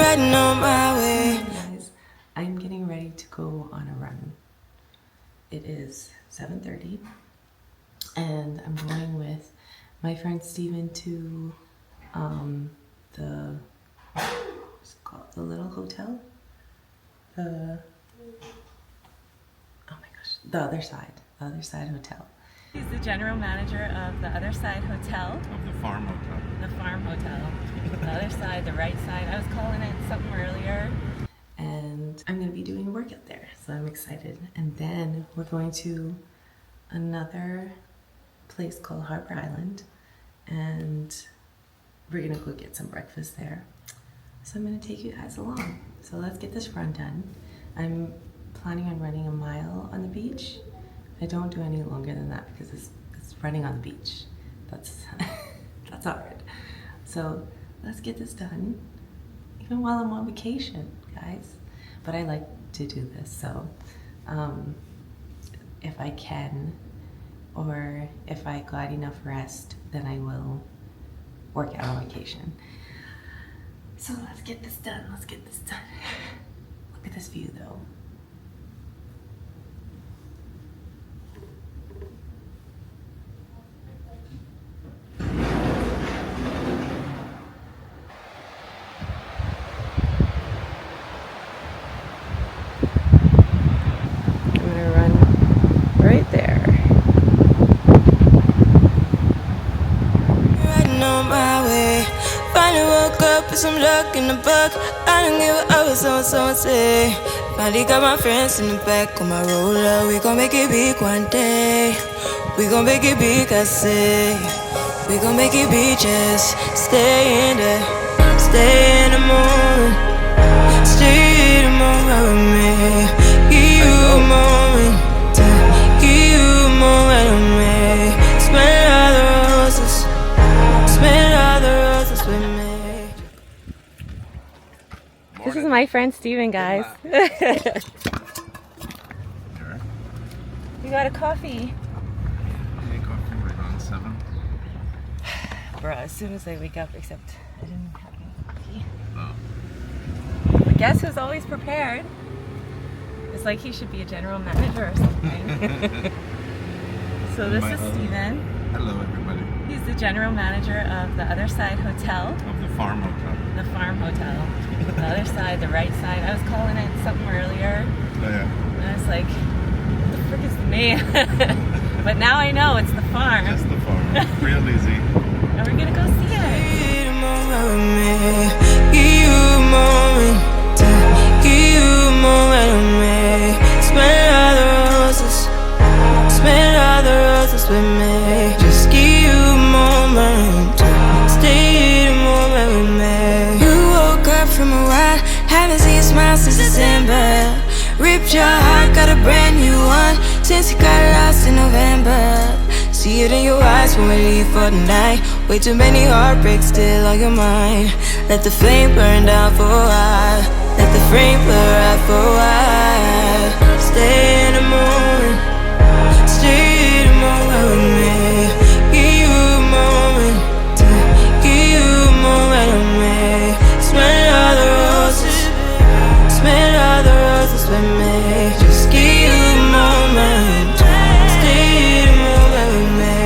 riding on my way. Hey guys, I'm getting ready to go on a run. It is 7:30 and I'm going with my friend Steven to the what's it called? The little hotel? The oh my gosh, the other side hotel. He's the general manager of the other side hotel. Of the farm hotel. The farm hotel. The other side, the right side. I was calling it something earlier. And I'm going to be doing a workout there, so I'm excited. And then we're going to another place called Harbour Island, and we're going to go get some breakfast there. So I'm going to take you guys along. So let's get this run done. I'm planning on running a mile on the beach. I don't do any longer than that because it's running on the beach. That's that's hard. So let's get this done, even while I'm on vacation, guys. But I like to do this, so if I can, or if I got enough rest, then I will work out on vacation. So let's get this done. Let's get this done. Look at this view, though. Right there. Riding on my way. Finally woke up with some luck in the book. I don't give a what someone say. Finally got my friends in the back on my roller. We gon' make it big one day. We gon' make it big, I say. We gon' make it big, just stay in there. Stay in the moment. Stay in the moment with me. Give you a moment. Give you a moment with me. Smell all the roses. Smell all the roses with me. This is my friend Steven, guys. You got a coffee? Okay, coffee right on 7. Bruh, as soon as I wake up, except I didn't have any coffee. Oh. But guess who's always prepared? It's like he should be a general manager or something. So this is Steven. Hello, everybody. He's the general manager of the other side hotel. Of the farm hotel. The farm hotel. The other side, the right side. I was calling it something earlier. Oh, yeah. And I was like, what the frick is the name? But now I know it's the farm. Just the farm. Real easy. And we're gonna go see it. Give you a moment. Give you a moment. Give you a moment with me. Smell all the roses. Smell all the roses with me. Just give you a moment. Stay in a moment with me. You woke up from a ride. Haven't seen you smile since December. Ripped your heart, got a brand new one since you got lost in November. See it in your eyes when we leave for the night. Way too many heartbreaks still on your mind. Let the flame burn down for a while. Let the flame blur out for a while. Stay in the moment. Stay in the moment with me. Give you a moment. Give you a moment with me. Smell all the roses. Smell all the roses with me. Just give you a moment. Stay in the moment with me.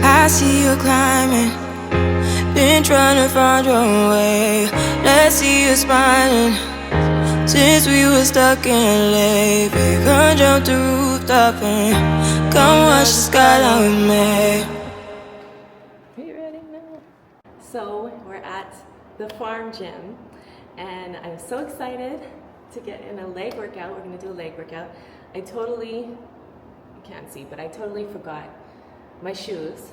I see you climbing, been trying to find your way. Let's see you smiling. Since we were stuck in LA, we can jump the rooftop and come watch the skyline with me. Are you ready now? So we're at the farm gym, and I'm so excited to get in a leg workout. We're gonna do a leg workout. I totally, you can't see, but I totally forgot my shoes,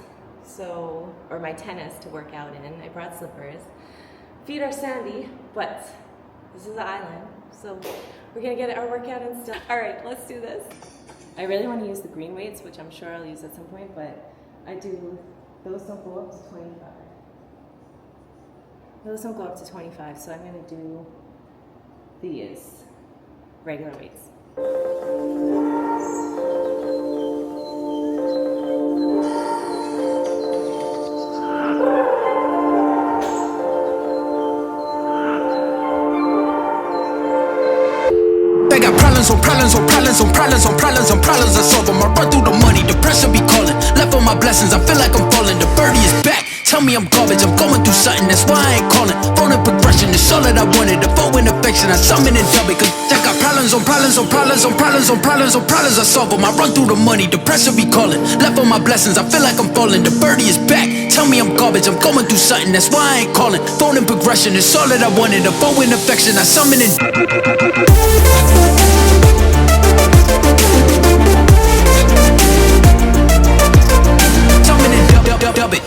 or my tennis to work out in. I brought slippers. Feet are sandy, but this is the island, so we're gonna get our workout and stuff. All right, let's do this. I really want to use the green weights, which I'm sure I'll use at some point, but those don't go up to 25. Those don't go up to 25, so I'm gonna do these regular weights. I got problems on problems on problems on problems on problems on problems I solve them. I run through the money, the pressure be calling. Left on my blessings, I feel like I'm falling. The birdie is back, tell me I'm garbage. I'm going through something, that's why I ain't calling. Phone and progression is all that I wanted. The phone in affection, I summon and dub it. Cause I got problems on problems on problems on problems on problems on problems I solve them. I run through the money, the pressure be calling. Left on my blessings, I feel like I'm falling. The birdie is back, tell me I'm garbage. I'm going through something, that's why I ain't calling. Phone and progression is all that I wanted. The phone in affection, I summon and dub it.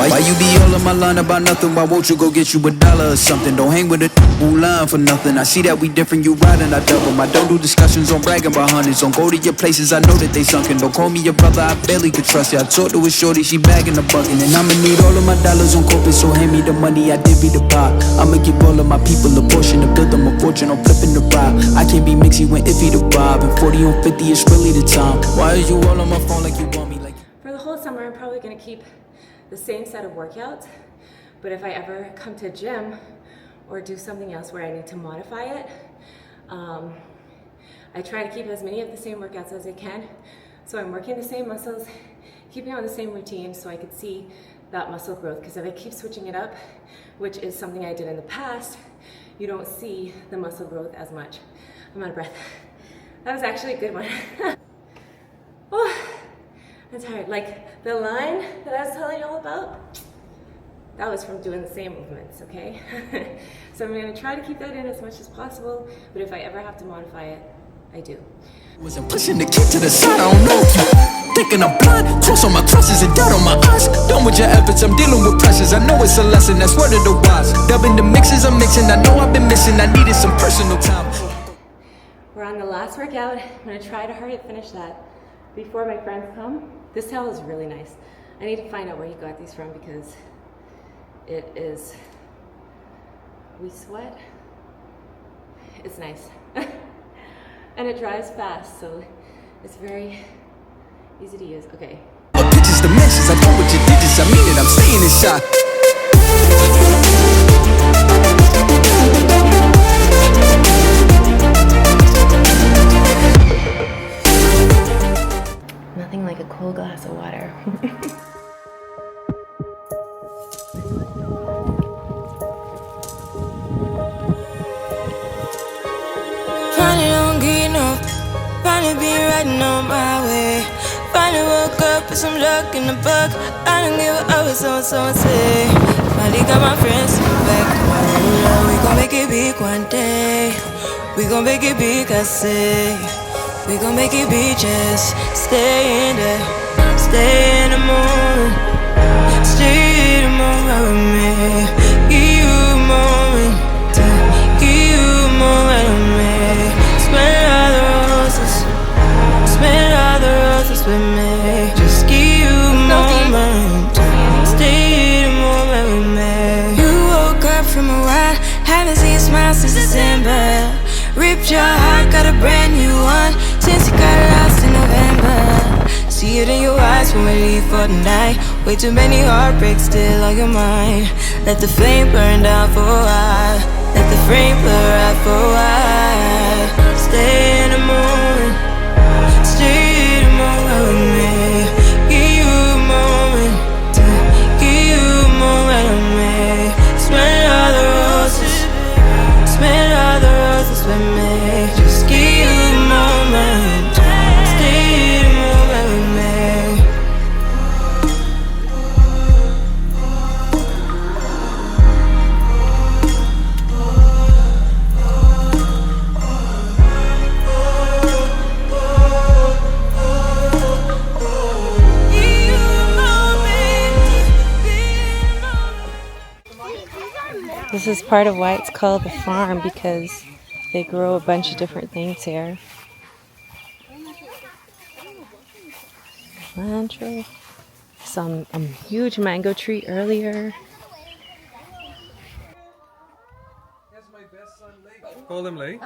Why you be all on my line about nothing? Why won't you go get you $1 or something? Don't hang with a line for nothing. I see that we different, you riding, I double. I don't do discussions on bragging about hundreds. Don't go to your places, I know that they sunken. Don't call me your brother, I barely could trust you. I talked to a shorty, she bagging the bucket. And I'ma need all of my dollars on corporate, so hand me the money, I divvy the pie. I'ma give all of my people a portion to build them a fortune on flipping the ride. I can't be mixy when iffy the vibe, and 40 on 50 is really the time. Why are you all on my phone like you want me? Like For the whole summer, I'm probably gonna keep the same set of workouts, but if I ever come to a gym or do something else where I need to modify it, I try to keep as many of the same workouts as I can. So I'm working the same muscles, keeping on the same routine so I could see that muscle growth, because if I keep switching it up, which is something I did in the past, you don't see the muscle growth as much. I'm out of breath. That was actually a good one. Oh, I'm tired. Like the line that I was telling you all about, that was from doing the same movements, okay? So I'm gonna try to keep that in as much as possible, but if I ever have to modify it, I do. wasn't pushing the kid to the side, I don't know if you thinking I'm blind, cross on my crosses and doubt on my eyes. Done with your efforts, I'm dealing with pressures. I know it's a lesson, that's word of the wise. Dubbing the mixes, I'm mixing, I know I've been missing. I needed some personal time. We're on the last workout. I'm gonna try to hurry up finish that before my friends come. This towel is really nice. I need to find out where he got these from because it is, we sweat. It's nice. And it dries fast, so it's very easy to use. Okay. Pictures, dimensions, I know what you did is, I mean it, I'm staying inside. Nothing like a cold glass of water. Finally don't get enough. Finally been riding on my way. Finally woke up with some luck in the book. I don't give up with someone say. Finally got my friends back. We gon' make it big one day. We gon' make it big, I say. We gon' make it big, just stay in there. Stay in the moment. Stay in the moment with me. Give you a moment. Give you a moment with me. Smell all the roses. Smell all the roses with me. Just give you a moment. Stay in the moment with me. You woke up from a ride. Haven't seen you smile since December. Ripped your heart, got a brand new one since you got lost in November. See it in your eyes when we leave for the night. Way too many heartbreaks still on your mind. Let the flame burn down for a while. Let the flame blur out for a while. Stay in the moment. Stay in the moment with me. Give you a moment. Give you a moment with me. Smell all the roses. Smell all the roses with me. Just give you a moment. Stay in the moment with me. This is part of why it's called the farm, because they grow a bunch of different things here. Cilantro. Some huge mango tree earlier. Call him Lee.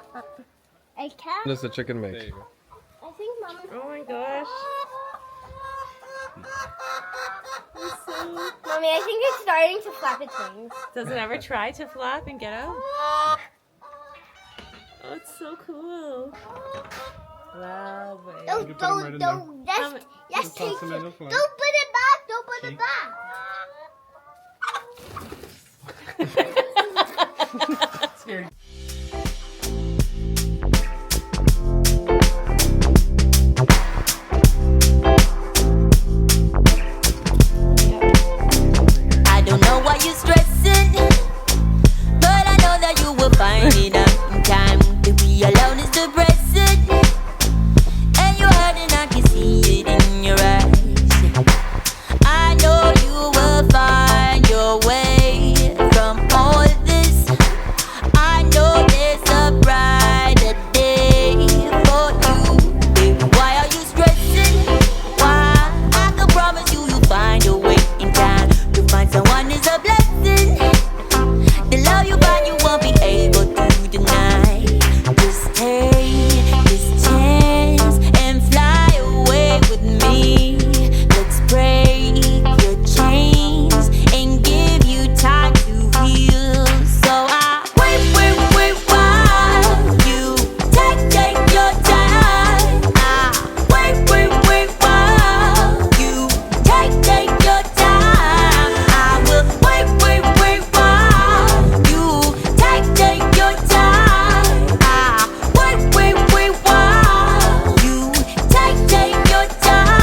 I can't. Does the chicken make? I think Mama. Oh my gosh. Mommy, I think it's starting to flap its wings. Does it ever try to flap and get out? Oh, it's so cool. Wow. Don't, yes, take it. Don't put it back. Don't put it back. I don't know why you're stressing, but I know that you will find it out in time. To be alone is depressing, and you're hurting, I can see it in your eyes. I know you will find your way from all this. I know there's a brighter day for you, baby. Why are you stressing? Why? I can promise you you'll find a way in time. To find someone is a blessing. The love you find you won't be able to deny. Just take this chance and fly away with me. Let's break your chains and give you time to heal. So I wait while you take your time. I wait while you take your time. I will wait while you take your time. I wait while you take your time.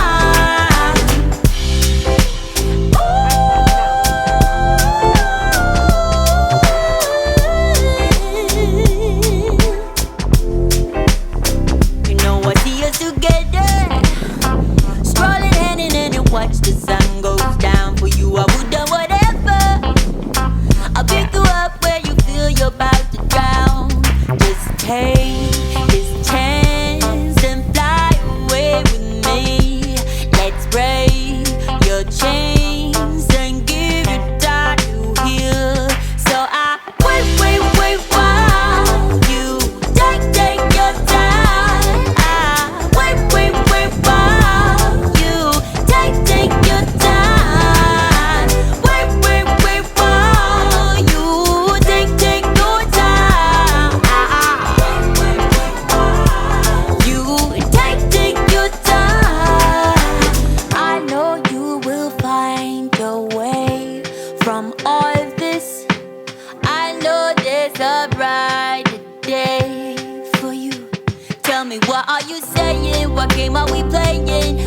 You know I see us together, strolling hand in hand and watch the sun goes down. For you I would do whatever. I'll pick you up where you feel you're about to drown. Just take this chance and fly away with me. Let's break your chains and give you time to heal. So I wait while you take your time. I wait while you take your time. Wait while you take your time. You take your time. I know you will find your way from all this. I know there's a brighter day for you. Tell me, what are you saying? What game are we playing?